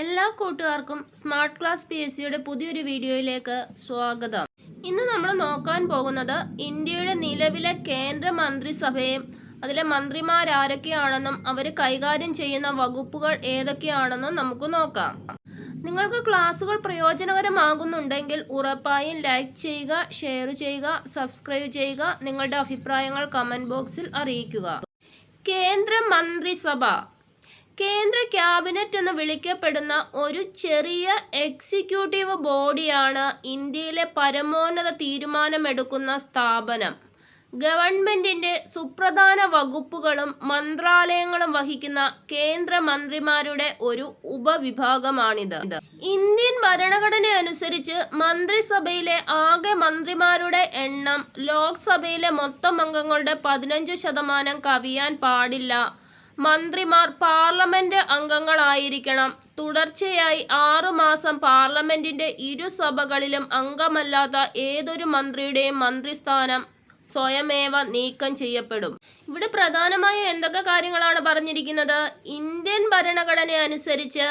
എല്ലാ കൂട്ടുകാർക്കും smart class PSCയുടെ പുതിയൊരു വീഡിയോയിലേക്ക് സ്വാഗതം. ഇന്ന് നമ്മൾ നോക്കാൻ പോകുന്നത് ഇന്ത്യയുടെ നിലവിലെ കേന്ദ്ര മന്ത്രിസഭയും അതിലെ മന്ത്രിമാരാരൊക്കെയാണെന്നും അവർ കൈകാര്യം ചെയ്യുന്ന വകുപ്പുകൾ ഏതൊക്കെയാണെന്നും നമുക്ക് നോക്കാം. നിങ്ങൾക്ക് ക്ലാസുകൾ പ്രയോജനകരമാകുന്നുണ്ടെങ്കിൽ ഉറപ്പായും ലൈക്ക് ചെയ്യുക, ഷെയർ ചെയ്യുക, സബ്സ്ക്രൈബ് ചെയ്യുക. നിങ്ങളുടെ അഭിപ്രായങ്ങൾ കമന്റ് ബോക്സിൽ അറിയിക്കുക. കേന്ദ്ര മന്ത്രിസഭ കേന്ദ്ര ക്യാബിനറ്റ് എന്ന് വിളിക്കപ്പെടുന്ന ഒരു ചെറിയ എക്സിക്യൂട്ടീവ് ബോഡിയാണ് ഇന്ത്യയിലെ പരമോന്നത തീരുമാനമെടുക്കുന്ന സ്ഥാപനം. ഗവൺമെന്റിന്റെ സുപ്രധാന വകുപ്പുകളും മന്ത്രാലയങ്ങളും വഹിക്കുന്ന കേന്ദ്രമന്ത്രിമാരുടെ ഒരു ഉപവിഭാഗമാണിത്. ഇന്ത്യൻ ഭരണഘടന അനുസരിച്ച് മന്ത്രിസഭയിലെ ആകെ മന്ത്രിമാരുടെ എണ്ണം ലോക്സഭയിലെ മൊത്തം അംഗങ്ങളുടെ 15% കവിയാൻ പാടില്ല. മന്ത്രിമാർ പാർലമെന്റ് അംഗങ്ങളായിരിക്കണം. തുടർച്ചയായി 6 മാസം പാർലമെന്റിന്റെ ഇരുസഭകളിലും അംഗമല്ലാത്ത ഏതൊരു മന്ത്രിയുടെയും മന്ത്രിസ്ഥാനം സ്വയമേവ നീക്കം ചെയ്യപ്പെടും. ഇവിടെ പ്രധാനമായും എന്തൊക്കെ കാര്യങ്ങളാണ് പറഞ്ഞിരിക്കുന്നത്? ഇന്ത്യൻ ഭരണഘടന അനുസരിച്ച്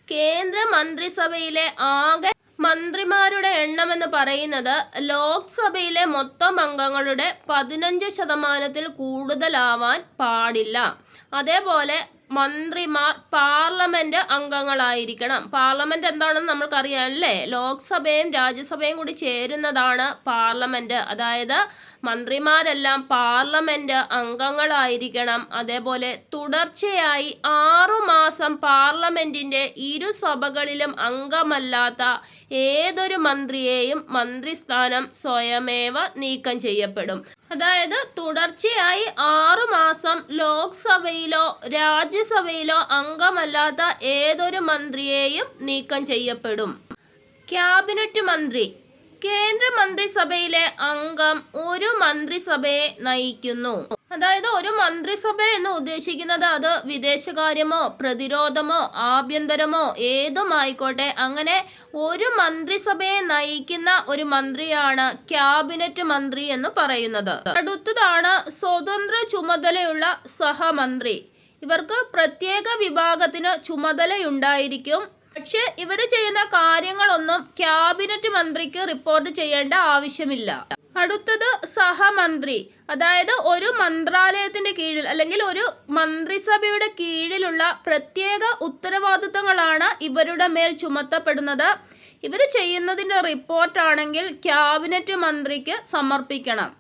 കേന്ദ്ര മന്ത്രിസഭയിലെ ആകെ മന്ത്രിമാരുടെ എണ്ണം എന്ന് പറയുന്നത് ലോക്സഭയിലെ മൊത്തം അംഗങ്ങളുടെ 15%-ൽ കൂടുതലാവാൻ പാടില്ല. അതേപോലെ മന്ത്രിമാർ പാർലമെന്റ് അംഗങ്ങളായിരിക്കണം. പാർലമെന്റ് എന്താണെന്ന് നമ്മൾക്കറിയാം അല്ലേ? ലോക്സഭയും രാജ്യസഭയും കൂടി ചേരുന്നതാണ് പാർലമെന്റ്. അതായത് മന്ത്രിമാരെല്ലാം പാർലമെന്റ് അംഗങ്ങളായിരിക്കണം. അതേപോലെ തുടർച്ചയായി 6 മാസം പാർലമെന്റിന്റെ ഇരുസഭകളിലും അംഗമല്ലാത്ത ഏതൊരു മന്ത്രിയെയും മന്ത്രിസ്ഥാനം സ്വയമേവ നീക്കം ചെയ്യപ്പെടും. അതായത് തുടർച്ചയായി 6 മാസം ലോക്സഭയിലോ രാജ്യസഭയിലോ അംഗമല്ലാത്ത ഏതൊരു മന്ത്രിയെയും നീക്കം ചെയ്യപ്പെടും. ക്യാബിനറ്റ് മന്ത്രി കേന്ദ്ര മന്ത്രിസഭയിലെ അംഗം ഒരു മന്ത്രിസഭയെ നയിക്കുന്നു. അതായത് ഒരു മന്ത്രിസഭ എന്ന് ഉദ്ദേശിക്കുന്നത് അത് വിദേശകാര്യമോ പ്രതിരോധമോ ആഭ്യന്തരമോ ഏതുമായിക്കോട്ടെ, അങ്ങനെ ഒരു മന്ത്രിസഭയെ നയിക്കുന്ന ഒരു മന്ത്രിയാണ് ക്യാബിനറ്റ് മന്ത്രി എന്ന് പറയുന്നത്. അടുത്തതാണ് സ്വതന്ത്ര ചുമതലയുള്ള സഹമന്ത്രി. ഇവർക്ക് പ്രത്യേക വിഭാഗത്തിന് ചുമതലയുണ്ടായിരിക്കും. പക്ഷെ ഇവർ ചെയ്യുന്ന കാര്യങ്ങളൊന്നും ക്യാബിനറ്റ് മന്ത്രിക്ക് റിപ്പോർട്ട് ചെയ്യേണ്ട ആവശ്യമില്ല. അടുത്തത് സഹമന്ത്രി. അതായത് ഒരു മന്ത്രാലയത്തിന്റെ കീഴിൽ അല്ലെങ്കിൽ ഒരു മന്ത്രിസഭയുടെ കീഴിലുള്ള പ്രത്യേക ഉത്തരവാദിത്തങ്ങളാണ് ഇവരുടെ മേൽ ചുമത്തപ്പെടുന്നത്. ഇവർ ചെയ്യുന്നതിന്റെ റിപ്പോർട്ടാണെങ്കിൽ ക്യാബിനറ്റ് മന്ത്രിക്ക് സമർപ്പിക്കണം.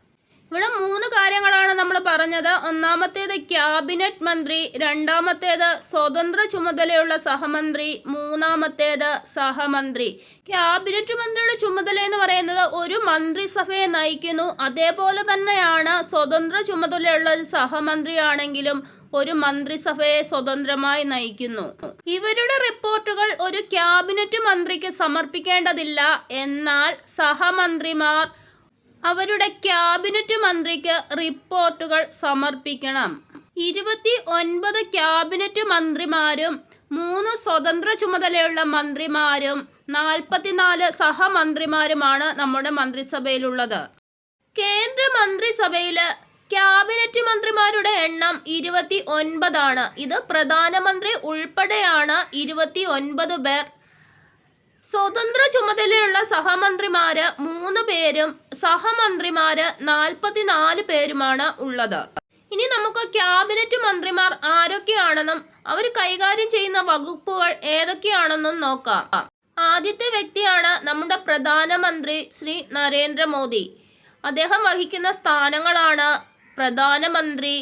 ഇവിടെ 3 കാര്യങ്ങളാണ് നമ്മൾ പറഞ്ഞത്. ഒന്നാമത്തേത് ക്യാബിനറ്റ് മന്ത്രി, രണ്ടാമത്തേത് സ്വതന്ത്ര ചുമതലയുള്ള സഹമന്ത്രി, മൂന്നാമത്തേത് സഹമന്ത്രി. ക്യാബിനറ്റ് മന്ത്രിയുടെ ചുമതല എന്ന് പറയുന്നത് ഒരു മന്ത്രിസഭയെ നയിക്കുന്നു. അതേപോലെ തന്നെയാണ് സ്വതന്ത്ര ചുമതലയുള്ള ഒരു സഹമന്ത്രി ആണെങ്കിലും ഒരു മന്ത്രിസഭയെ സ്വതന്ത്രമായി നയിക്കുന്നു. ഇവരുടെ റിപ്പോർട്ടുകൾ ഒരു ക്യാബിനറ്റ് മന്ത്രിക്ക് സമർപ്പിക്കേണ്ടതില്ല. എന്നാൽ സഹമന്ത്രിമാർ അവരുടെ ക്യാബിനറ്റ് മന്ത്രിക്ക് റിപ്പോർട്ടുകൾ സമർപ്പിക്കണം. 29 ക്യാബിനറ്റ് മന്ത്രിമാരും 3 സ്വതന്ത്ര ചുമതലയുള്ള മന്ത്രിമാരും 44 സഹമന്ത്രിമാരുമാണ് നമ്മുടെ മന്ത്രിസഭയിലുള്ളത്. കേന്ദ്ര മന്ത്രിസഭയില് ക്യാബിനറ്റ് മന്ത്രിമാരുടെ എണ്ണം 29 ഇത് പ്രധാനമന്ത്രി ഉൾപ്പെടെയാണ് 29 പേർ. സ്വതന്ത്ര ചുമതലയുള്ള സഹമന്ത്രിമാര് 3 പേരും സഹമന്ത്രിമാര് 44 പേരുമാണ് ഉള്ളത്. ഇനി നമുക്ക് ക്യാബിനറ്റ് മന്ത്രിമാർ ആരൊക്കെയാണെന്നും അവർ കൈകാര്യം ചെയ്യുന്ന വകുപ്പുകൾ ഏതൊക്കെയാണെന്നും നോക്കാം. ആദ്യത്തെ വ്യക്തിയാണ് നമ്മുടെ പ്രധാനമന്ത്രി ശ്രീ നരേന്ദ്രമോദി. അദ്ദേഹം വഹിക്കുന്ന സ്ഥാനങ്ങളാണ് പ്രധാനമന്ത്രി,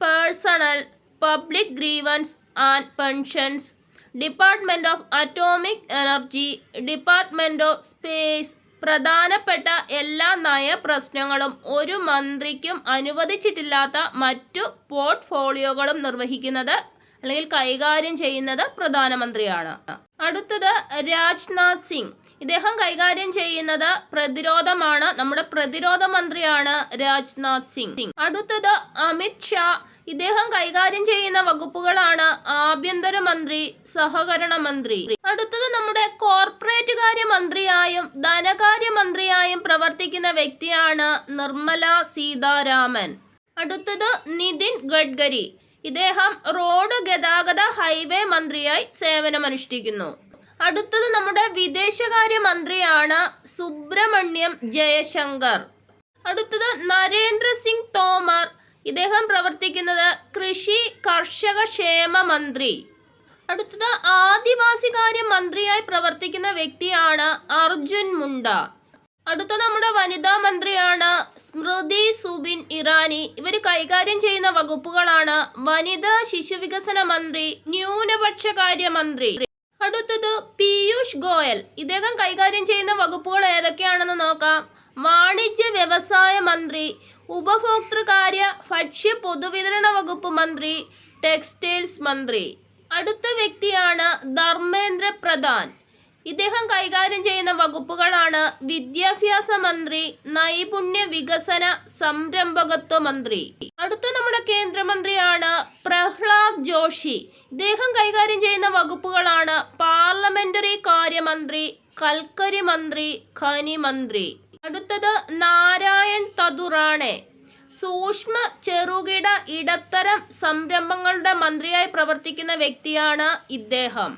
personal, public grievance and pensions, department of atomic energy, department of space. പ്രധാനപ്പെട്ട എല്ലാ നയ പ്രശ്നങ്ങളും ഒരു മന്ത്രിക്കും അനുവദിച്ചിട്ടില്ലാത്ത മറ്റു പോർട്ട്ഫോളിയോകളും നിർവഹിക്കുന്നത് അല്ലെങ്കിൽ കൈകാര്യം ചെയ്യുന്നത് പ്രധാനമന്ത്രിയാണ്. അടുത്തത് രാജ്നാഥ് സിംഗ്. ഇദ്ദേഹം കൈകാര്യം ചെയ്യുന്നത് പ്രതിരോധമാണ്. നമ്മുടെ പ്രതിരോധ മന്ത്രിയാണ് രാജ്നാഥ് സിംഗ്. അടുത്തത് അമിത് ഷാ. ഇദ്ദേഹം കൈകാര്യം ചെയ്യുന്ന വകുപ്പുകളാണ് ആഭ്യന്തരമന്ത്രി, സഹകരണ മന്ത്രി. അടുത്തത് നമ്മുടെ കോർപ്പറേറ്റ് കാര്യ മന്ത്രിയായും ധനകാര്യ മന്ത്രിയായും പ്രവർത്തിക്കുന്ന വ്യക്തിയാണ് നിർമ്മല സീതാരാമൻ. അടുത്തത് നിതിൻ ഗഡ്കരി. ഇദ്ദേഹം റോഡ് ഗതാഗത ഹൈവേ മന്ത്രിയായി സേവനമനുഷ്ഠിക്കുന്നു. അടുത്തത് നമ്മുടെ വിദേശകാര്യ മന്ത്രിയാണ് സുബ്രഹ്മണ്യം ജയശങ്കർ. അടുത്തത് നരേന്ദ്ര സിംഗ് തോമർ. ഇദ്ദേഹം പ്രവർത്തിക്കുന്നത് കൃഷി കർഷക ക്ഷേമ മന്ത്രി. അടുത്തത് ആദിവാസികാര്യ മന്ത്രിയായി പ്രവർത്തിക്കുന്ന വ്യക്തിയാണ് അർജുൻ മുണ്ട. അടുത്ത നമ്മുടെ വനിതാ മന്ത്രിയാണ് സ്മൃതി സുബിൻ ഇറാനി. ഇവർ കൈകാര്യം ചെയ്യുന്ന വകുപ്പുകളാണ് വനിതാ ശിശുവികസന മന്ത്രി, ന്യൂനപക്ഷകാര്യ മന്ത്രി. അടുത്തത് പീയൂഷ് ഗോയൽ. ഇദ്ദേഹം കൈകാര്യം ചെയ്യുന്ന വകുപ്പുകൾ ഏതൊക്കെയാണെന്ന് നോക്കാം. വാണിജ്യ വ്യവസായ മന്ത്രി, ഉപഭോക്തൃകാര്യ ഭക്ഷ്യ പൊതുവിതരണ വകുപ്പ് മന്ത്രി, ടെക്സ്റ്റൈൽസ് മന്ത്രി. അടുത്ത വ്യക്തിയാണ് ധർമ്മേന്ദ്ര പ്രധാൻ. ഇദ്ദേഹം കൈകാര്യം ചെയ്യുന്ന വകുപ്പുകളാണ് വിദ്യാഭ്യാസ മന്ത്രി, നൈപുണ്യ വികസന സംരംഭകത്വ മന്ത്രി. അടുത്ത നമ്മുടെ കേന്ദ്രമന്ത്രിയാണ് പ്രഹ്ലാദ് ജോഷി. ഇദ്ദേഹം കൈകാര്യം ചെയ്യുന്ന വകുപ്പുകളാണ് പാർലമെന്ററി കാര്യമന്ത്രി, കൽക്കരി മന്ത്രി, ഖനി മന്ത്രി. അടുത്തത് നാരായൺ തതുറാണെ. സൂക്ഷ്മ ചെറുകിട ഇടത്തരം സംരംഭങ്ങളുടെ മന്ത്രിയായി പ്രവർത്തിക്കുന്ന വ്യക്തിയാണ് ഇദ്ദേഹം.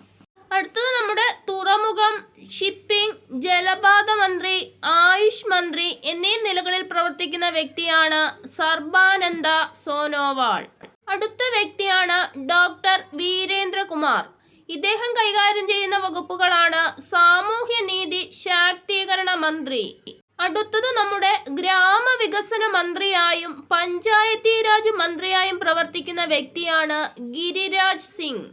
അടുത്തത് നമ്മുടെ തുറമുഖം, ഷിപ്പിംഗ്, ജലപാത മന്ത്രി, ആയുഷ് മന്ത്രി എന്നീ നിലകളിൽ പ്രവർത്തിക്കുന്ന വ്യക്തിയാണ് സർബാനന്ദ സോനോവാൾ. അടുത്ത വ്യക്തിയാണ് ഡോക്ടർ വീരേന്ദ്രകുമാർ. ഇദ്ദേഹം കൈകാര്യം ചെയ്യുന്ന വകുപ്പുകളാണ് സാമൂഹ്യനീതി ശാക്തീകരണ മന്ത്രി. അടുത്തത് നമ്മുടെ ഗ്രാമവികസന മന്ത്രിയായും പഞ്ചായത്തി രാജ് മന്ത്രിയായും പ്രവർത്തിക്കുന്ന വ്യക്തിയാണ് ഗിരിരാജ് സിംഗ്.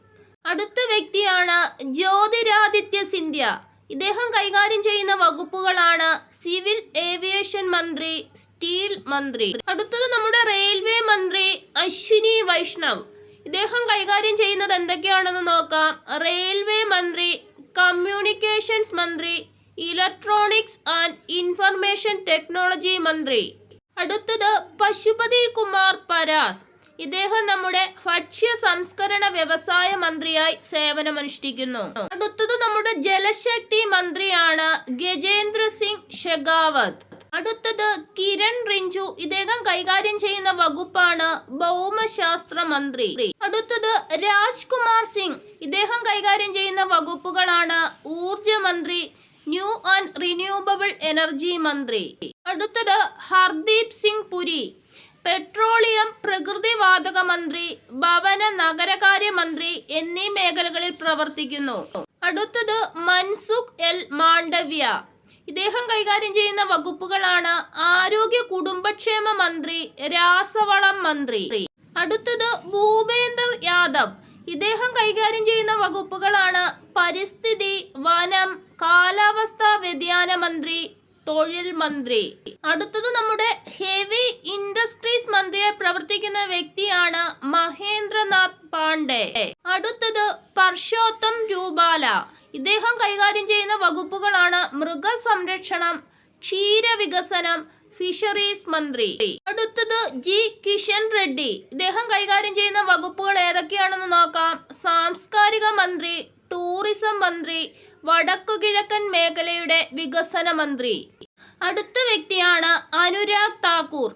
അടുത്ത വ്യക്തിയാണ് ജ്യോതിരാദിത്യ സിന്ധ്യ. ഇദ്ദേഹം കൈകാര്യം ചെയ്യുന്ന വകുപ്പുകളാണ് സിവിൽ ഏവിയേഷൻ മന്ത്രി, സ്റ്റീൽ മന്ത്രി. അടുത്തത് നമ്മുടെ റെയിൽവേ മന്ത്രി അശ്വിനി വൈഷ്ണവ്. ഇദ്ദേഹം കൈകാര്യം ചെയ്യുന്നത് എന്തൊക്കെയാണെന്ന് നോക്കാം. റെയിൽവേ മന്ത്രി, കമ്മ്യൂണിക്കേഷൻസ് മന്ത്രി, ഇലക്ട്രോണിക്സ് ആൻഡ് ഇൻഫർമേഷൻ ടെക്നോളജി മന്ത്രി. അടുത്തത് പശുപതി കുമാർ പരാസ്. ഇദ്ദേഹം നമ്മുടെ ഭക്ഷ്യ സംസ്കരണ വ്യവസായ മന്ത്രിയായി സേവനമനുഷ്ഠിക്കുന്നു. അടുത്തത് നമ്മുടെ ജലശക്തി മന്ത്രിയാണ് ഗജേന്ദ്ര സിംഗ് ഷെഖാവത്ത്. അടുത്തത് കിരൺ റിഞ്ചു. ഇദ്ദേഹം കൈകാര്യം ചെയ്യുന്ന വകുപ്പാണ് ഭൗമശാസ്ത്ര മന്ത്രി. അടുത്തത് രാജ്കുമാർ സിംഗ്. ഇദ്ദേഹം കൈകാര്യം ചെയ്യുന്ന വകുപ്പുകളാണ് ഊർജ മന്ത്രി, ന്യൂ ആൻഡ് റിന്യൂവബിൾ എനർജി മന്ത്രി. അടുത്തത് ഹർദീപ് സിംഗ് പുരി. പെട്രോളിയം, പ്രകൃതിവാതക മന്ത്രി, ഭവന നഗരകാര്യ മന്ത്രി എന്നീ മേഖലകളിൽ പ്രവർത്തിക്കുന്നു. അടുത്തത് മൻസുഖ് എൽ മാണ്ഡവ്യ. ഇദ്ദേഹം കൈകാര്യം ചെയ്യുന്ന വകുപ്പുകളാണ് ആരോഗ്യ കുടുംബക്ഷേമ മന്ത്രി, രാസവളം മന്ത്രി. അടുത്തത് ഭൂപേന്ദർ യാദവ്. ഇദ്ദേഹം കൈകാര്യം ചെയ്യുന്ന വകുപ്പുകളാണ് പരിസ്ഥിതി, വനം, കാലാവസ്ഥാ വ്യതിയാന മന്ത്രി, തൊഴിൽ മന്ത്രി. അടുത്തത് നമ്മുടെ ഹെവി ഇൻഡസ്ട്രീസ് മന്ത്രിയായി പ്രവർത്തിക്കുന്ന വ്യക്തിയാണ് മഹേന്ദ്രനാഥ് പാണ്ഡെ. അടുത്തത് പർഷോത്തം രൂപാല. ഇദ്ദേഹം കൈകാര്യം ചെയ്യുന്ന വകുപ്പുകളാണ് മൃഗസംരക്ഷണം, ക്ഷീരവികസനം, ഫിഷറീസ് മന്ത്രി. അടുത്തത് ജി കിഷൻ റെഡ്ഡി. ഇദ്ദേഹം കൈകാര്യം ചെയ്യുന്ന വകുപ്പുകൾ ഏതൊക്കെയാണെന്ന് നോക്കാം. സാംസ്കാരിക മന്ത്രി, ടൂറിസം മന്ത്രി, വടക്കുകിഴക്കൻ മേഖലയുടെ വികസന മന്ത്രി. അടുത്ത വ്യക്തിയാണ് Anurag Thakur.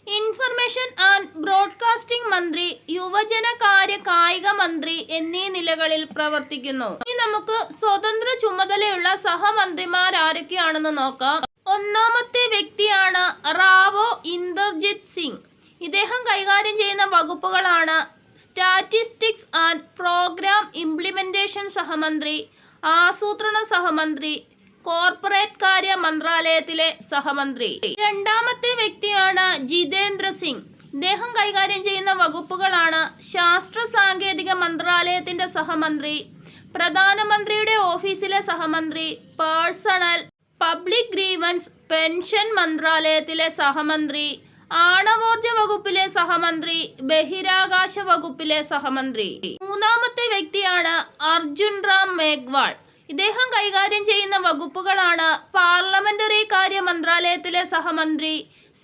Information and broadcasting മന്ത്രി, യുവജനകാര്യ കായിക മന്ത്രി എന്നീ നിലകളിൽ പ്രവർത്തിക്കുന്നു. ഇനി നമുക്ക് സ്വതന്ത്ര ചുമതലയുള്ള സഹമന്ത്രിമാർ ആരൊക്കെയാണെന്ന് നോക്കാം. ഒന്നാമത്തെ വ്യക്തിയാണ് റാവോ ഇന്ദർജിത് സിംഗ്. ഇദ്ദേഹം കൈകാര്യം ചെയ്യുന്ന വകുപ്പുകളാണ് സ്റ്റാറ്റിസ്റ്റിക്സ് ആൻഡ് പ്രോഗ്രാം ഇംപ്ലിമെന്റേഷൻ സഹമന്ത്രി, ആസൂത്രണ സഹമന്ത്രി, കോർപ്പറേറ്റ് കാര്യ മന്ത്രാലയത്തിലെ സഹമന്ത്രി. രണ്ടാമത്തെ വ്യക്തിയാണ് ജിതേന്ദ്ര സിംഗ്. ഇദ്ദേഹം കൈകാര്യം ചെയ്യുന്ന വകുപ്പുകളാണ് ശാസ്ത്ര സാങ്കേതിക മന്ത്രാലയത്തിന്റെ സഹമന്ത്രി, പ്രധാനമന്ത്രിയുടെ ഓഫീസിലെ സഹമന്ത്രി, പേഴ്സണൽ, പബ്ലിക് ഗ്രീവൻസ്, പെൻഷൻ മന്ത്രാലയത്തിലെ സഹമന്ത്രി, ആണവോർജ വകുപ്പിലെ സഹമന്ത്രി, ബഹിരാകാശ വകുപ്പിലെ സഹമന്ത്രി. മൂന്നാമത്തെ വ്യക്തിയാണ് അർജുൻ റാം മേഘ്വാൾ. ഇദ്ദേഹം കൈകാര്യം ചെയ്യുന്ന വകുപ്പുകളാണ് പാർലമെന്ററി കാര്യ മന്ത്രാലയത്തിലെ സഹമന്ത്രി,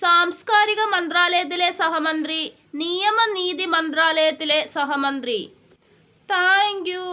സാംസ്കാരിക മന്ത്രാലയത്തിലെ സഹമന്ത്രി, നിയമനീതി മന്ത്രാലയത്തിലെ സഹമന്ത്രി. Thank you.